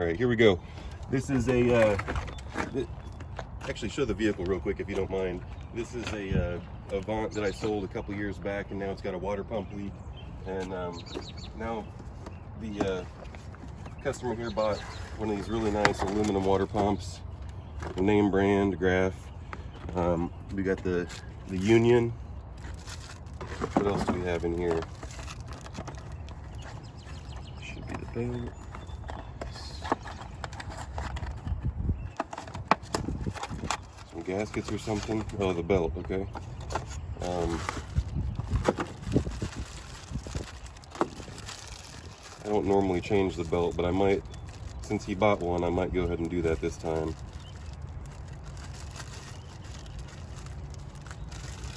All right, here we go. This is a, actually show the vehicle real quick if you don't mind. This is a Avant that I sold a couple years back, and now it's got a water pump leak. And now the customer here bought one of these really nice aluminum water pumps, name brand, Graf. We got the Union. What else do we have in here? Should be the belt. Some gaskets or something. Oh, the belt, okay. I don't normally change the belt, but I might, since he bought one, I might go ahead and do that this time.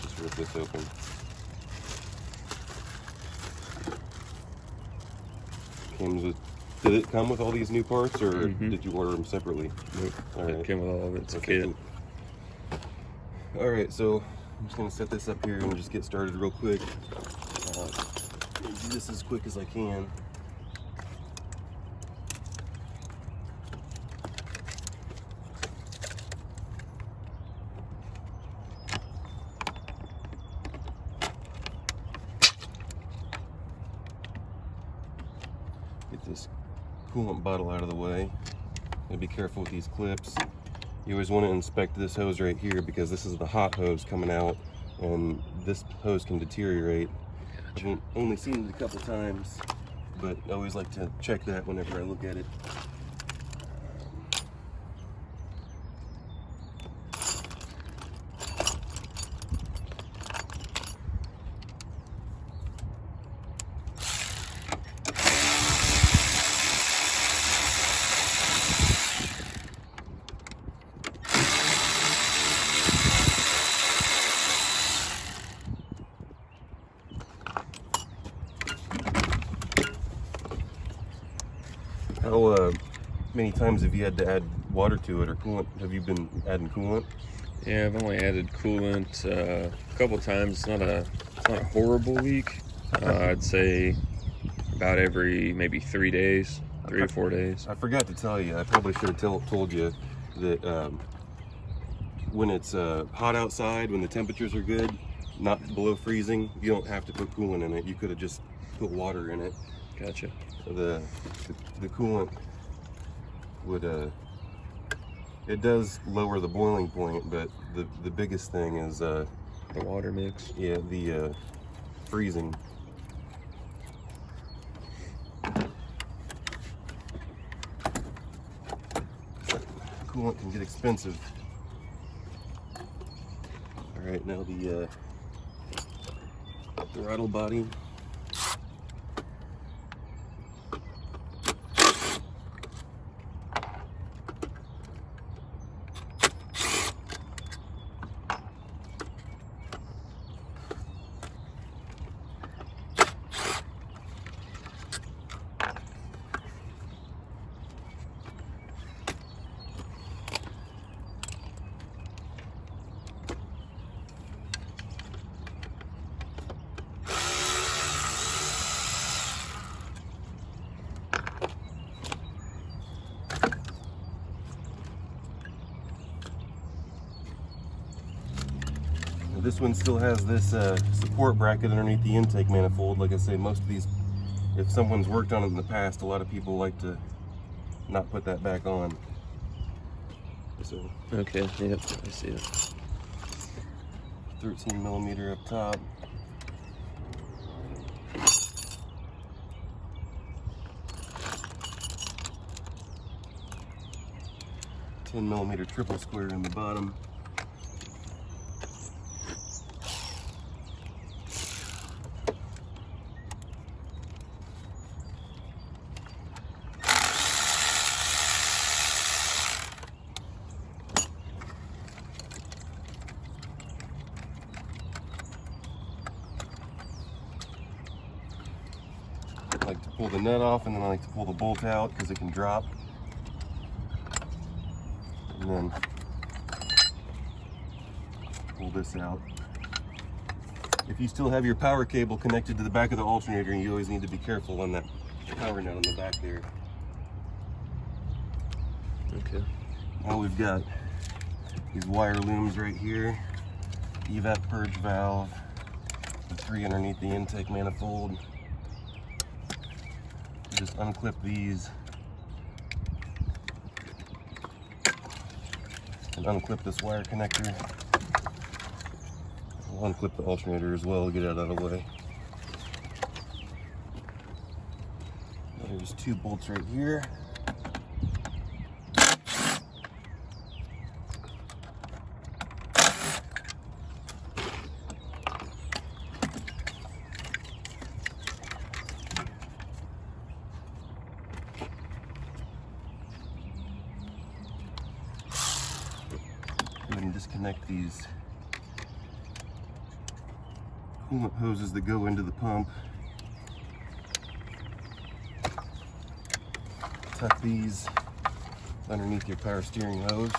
Just rip this open. Did it come with all these new parts, or did you order them separately? Nope. All right. It came with all of its Okay, kit. cool. All right, so I'm just gonna set this up here and just get started real quick. Do this as quick as I can. Get this coolant bottle out of the way. And be careful with these clips. You always want to inspect this hose right here because this is the hot hose coming out, and this hose can deteriorate. I've only seen it a couple times, but I always like to check that whenever I look at it. How many times have you had to add water to it, or coolant? Have you been adding coolant? Yeah, I've only added coolant a couple times. It's not a horrible leak. I'd say about every maybe 3 days, 3 or 4 days. I forgot to tell you. I probably should have told you that when it's hot outside, when the temperatures are good, not below freezing, you don't have to put coolant in it. You could have just put water in it. Gotcha. The coolant would it does lower the boiling point, but the biggest thing is the water mix. Yeah, the freezing. Coolant can get expensive. All right, now the throttle body. This one still has this support bracket underneath the intake manifold. Like I say, most of these, if someone's worked on it in the past, a lot of people like to not put that back on. So, Okay, yep, I see it. 13 millimeter up top. $10mm triple square in the bottom. I like to pull the nut off, and then I like to pull the bolt out because it can drop. And then pull this out. If you still have your power cable connected to the back of the alternator, you always need to be careful on that power nut on the back there. Okay. Now we've got these wire looms right here, evap purge valve, the 3 underneath the intake manifold. Just unclip these and unclip this wire connector. I'll unclip the alternator as well to get it out of the way. There's 2 bolts right here. And disconnect these coolant hoses that go into the pump. Tuck these underneath your power steering hose.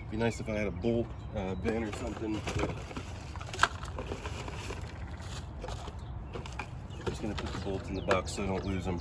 Be nice if I had a bolt bin or something. I'm just gonna put the bolts in the box so I don't lose them.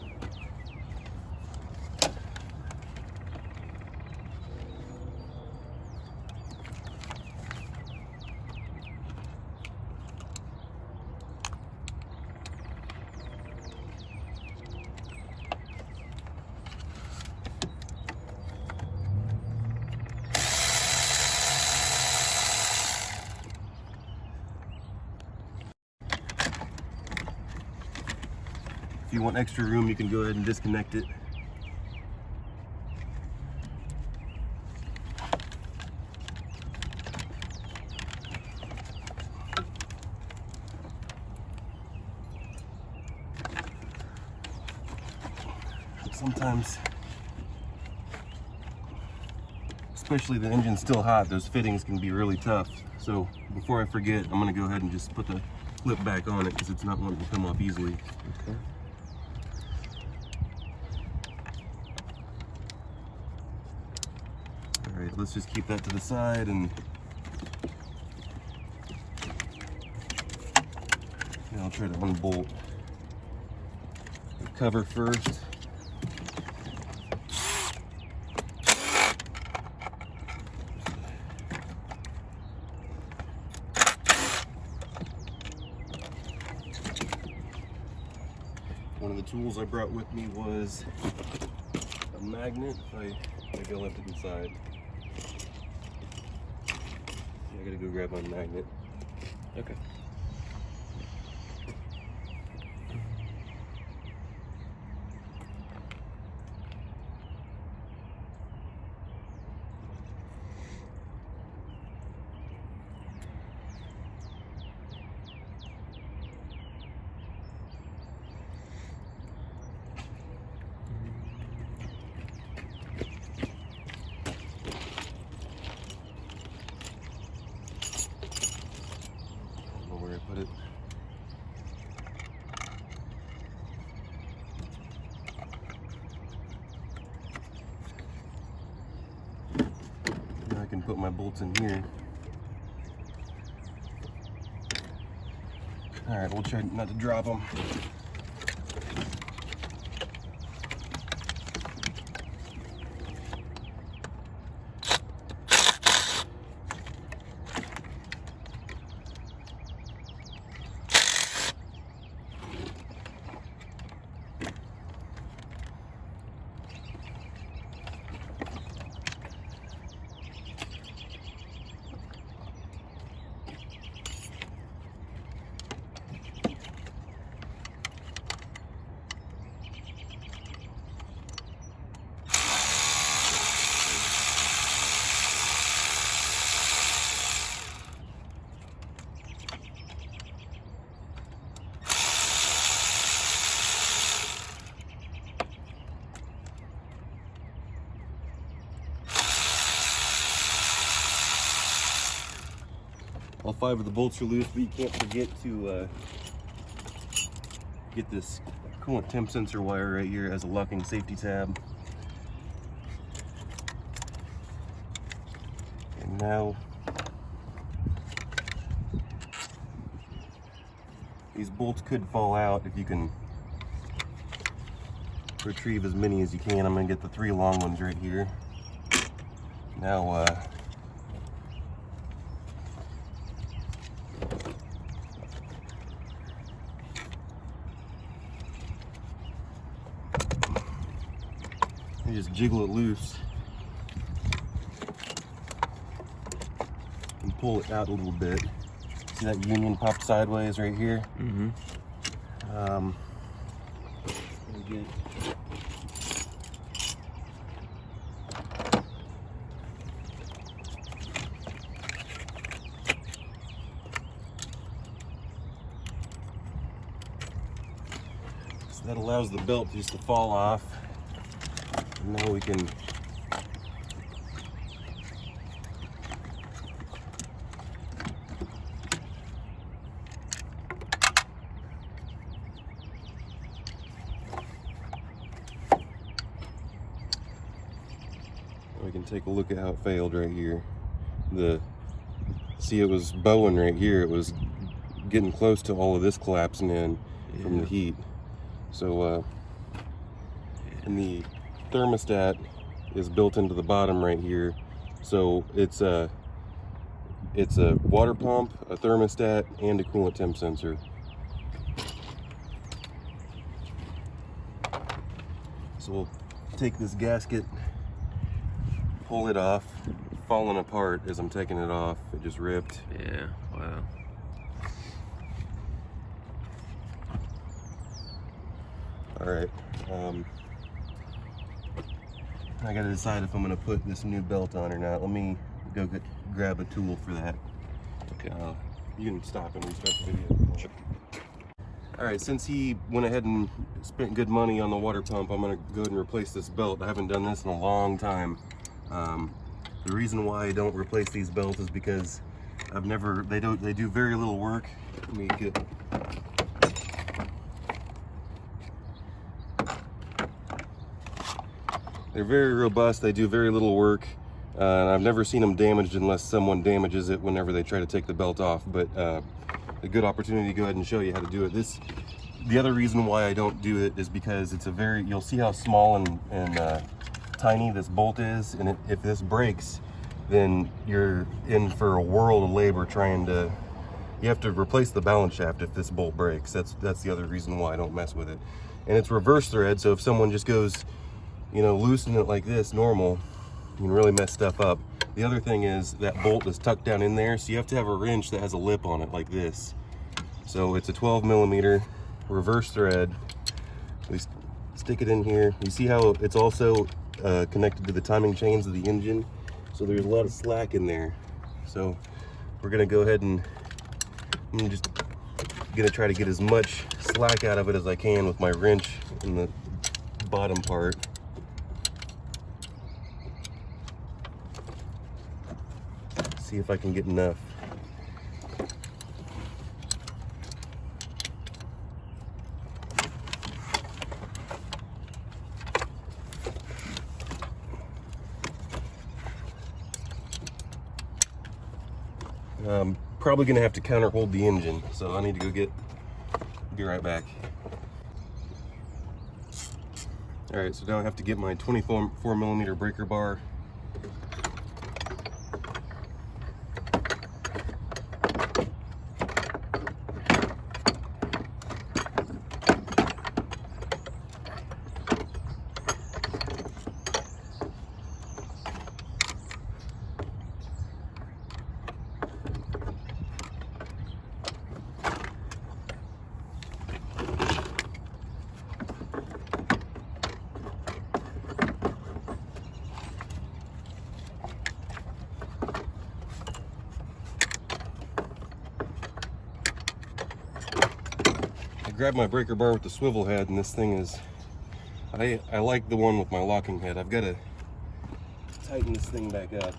If you want extra room, you can go ahead and disconnect it. Sometimes, especially the engine's still hot, those fittings can be really tough. So before I forget, I'm gonna go ahead and just put the clip back on it because it's not wanting to come off easily. Okay. All right, let's just keep that to the side and I'll try to unbolt the cover first. One of the tools I brought with me was a magnet. Maybe I left it inside. I gotta go grab my magnet. Okay. Put it. Now I can put my bolts in here. All right, we'll try not to drop them. All 5 of the bolts are loose, but you can't forget to get this coolant temp sensor wire right here. It has a locking safety tab. And now these bolts could fall out if you can retrieve as many as you can. I'm gonna get the 3 long ones right here. Now you just jiggle it loose and pull it out a little bit. See that union pop sideways right here? Mm-hmm. So that allows the belt just to fall off. And now we can take a look at how it failed right here. See, it was bowing right here. It was getting close to all of this collapsing in from the heat. So and the thermostat is built into the bottom right here. So it's a water pump, a thermostat, and a coolant temp sensor. So we'll take this gasket, pull it off, falling apart as I'm taking it off. It just ripped. Yeah, wow. All right, I gotta decide if I'm gonna put this new belt on or not. Let me go grab a tool for that. Okay. You can stop and restart the video. Sure. All right, since he went ahead and spent good money on the water pump, I'm gonna go ahead and replace this belt. I haven't done this in a long time. The reason why I don't replace these belts is because they do very little work. Let me get, they're very robust, they do very little work, and I've never seen them damaged unless someone damages it whenever they try to take the belt off. But a good opportunity to go ahead and show you how to do it. The other reason why I don't do it is because you'll see how small and tiny this bolt is, and if this breaks, then you're in for a world of labor you have to replace the balance shaft if this bolt breaks. That's the other reason why I don't mess with it. And it's reverse thread, so if someone just goes, loosen it like this normal, you can really mess stuff up. The other thing is that bolt is tucked down in there, so you have to have a wrench that has a lip on it like this. So it's a 12mm reverse thread. We stick it in here. You see how it's also connected to the timing chains of the engine, so there's a lot of slack in there. So we're gonna go ahead and I'm just gonna try to get as much slack out of it as I can with my wrench in the bottom part. See if I can get enough. Probably gonna have to counter hold the engine, so I need to go be right back. All right, so now I have to get my 24mm breaker bar. Grab my breaker bar with the swivel head, and this thing is, I like the one with my locking head. I've got to tighten this thing back up.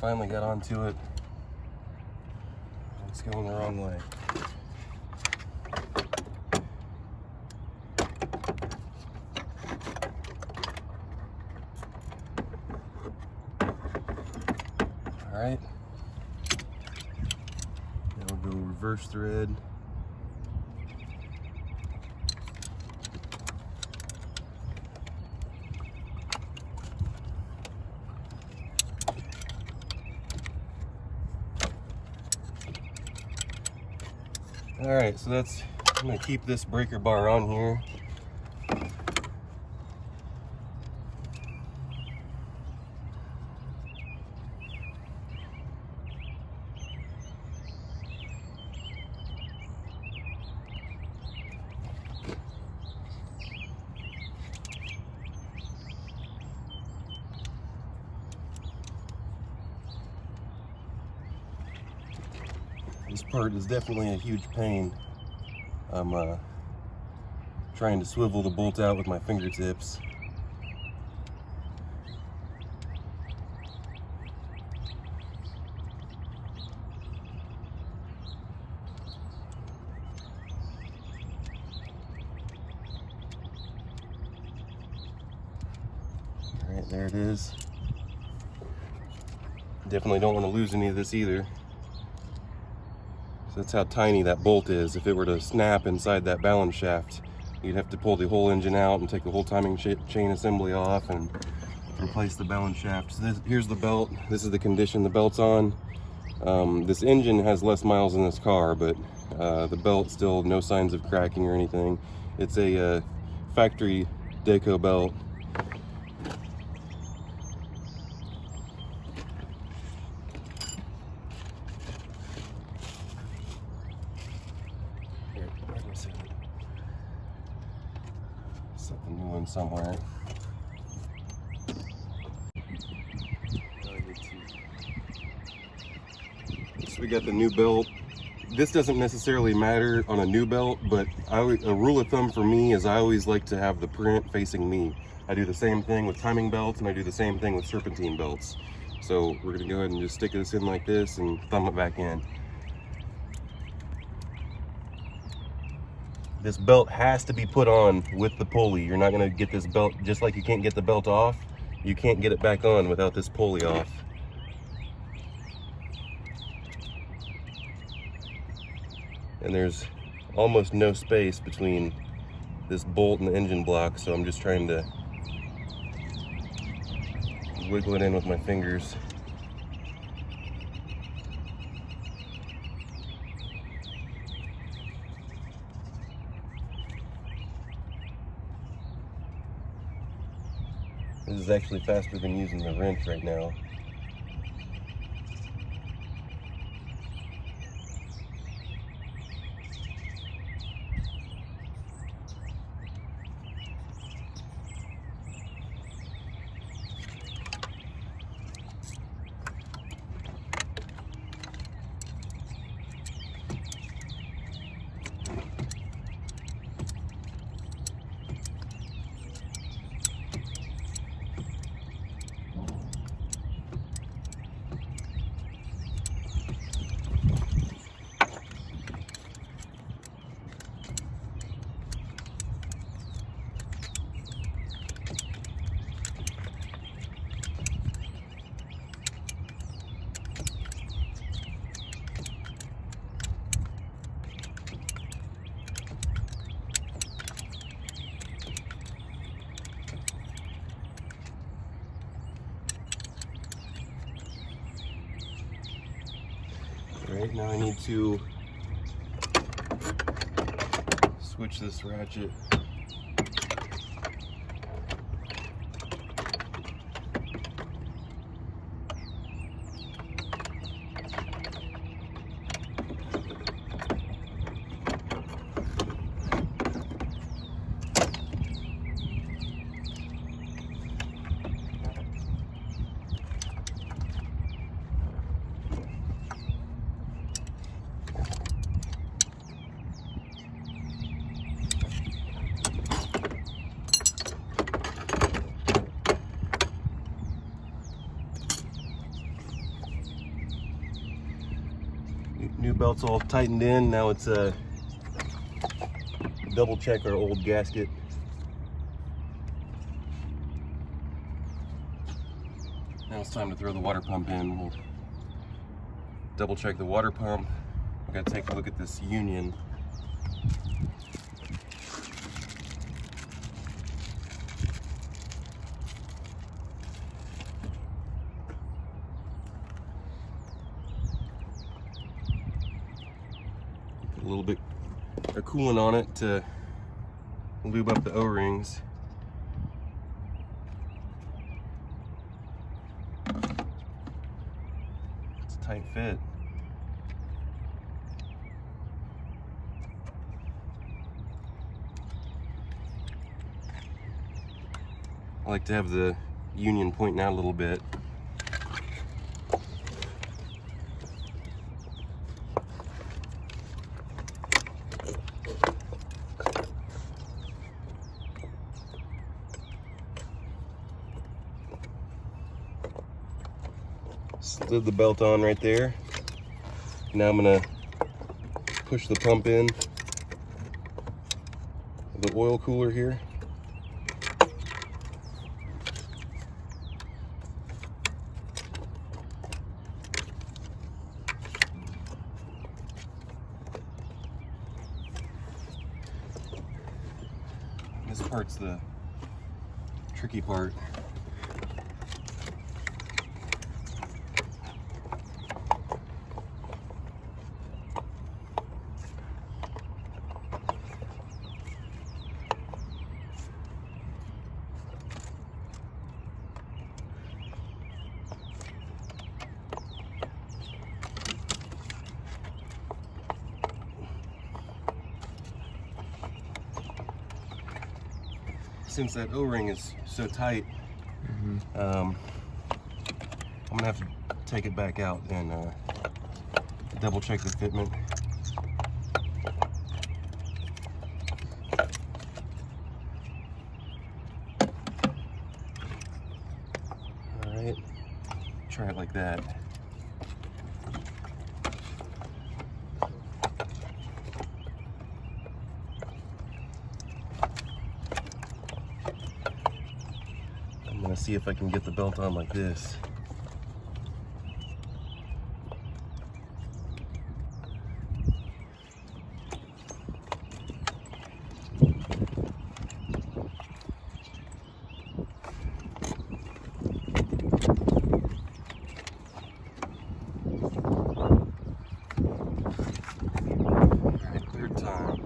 finally got onto it. It's going the wrong way. All right. Now we'll go reverse thread. All right, so I'm gonna keep this breaker bar on here. This part is definitely a huge pain. I'm trying to swivel the bolt out with my fingertips. All right, there it is. Definitely don't want to lose any of this either. So that's how tiny that bolt is. If it were to snap inside that balance shaft, you'd have to pull the whole engine out and take the whole timing chain assembly off and replace the balance shaft. So here's the belt. This is the condition the belt's on. This engine has less miles than this car, but the belt still no signs of cracking or anything. It's a factory deco belt. Set the new one somewhere. So we got the new belt. This doesn't necessarily matter on a new belt, but a rule of thumb for me is I always like to have the print facing me. I do the same thing with timing belts, and I do the same thing with serpentine belts. So we're gonna go ahead and just stick this in like this and thumb it back in. This belt has to be put on with the pulley. You're not gonna get this belt, just like you can't get the belt off, you can't get it back on without this pulley off. And there's almost no space between this bolt and the engine block, so I'm just trying to wiggle it in with my fingers. This is actually faster than using the wrench right now. Right now I need to switch this ratchet. it's all tightened in. Now it's double check our old gasket. Now it's time to throw the water pump in. We'll double check the water pump. We're gonna take a look at this union. Put a little bit of coolant on it to lube up the O-rings. It's a tight fit. I like to have the union pointing out a little bit. Slid the belt on right there. Now I'm gonna push the pump in the oil cooler here. This part's the tricky part. Since that O-ring is so tight, I'm gonna have to take it back out and double check the fitment. All right, try it like that. I'm gonna see if I can get the belt on like this. Alright, third time.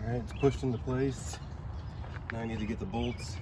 Alright, it's pushed into place. Now I need to get the bolts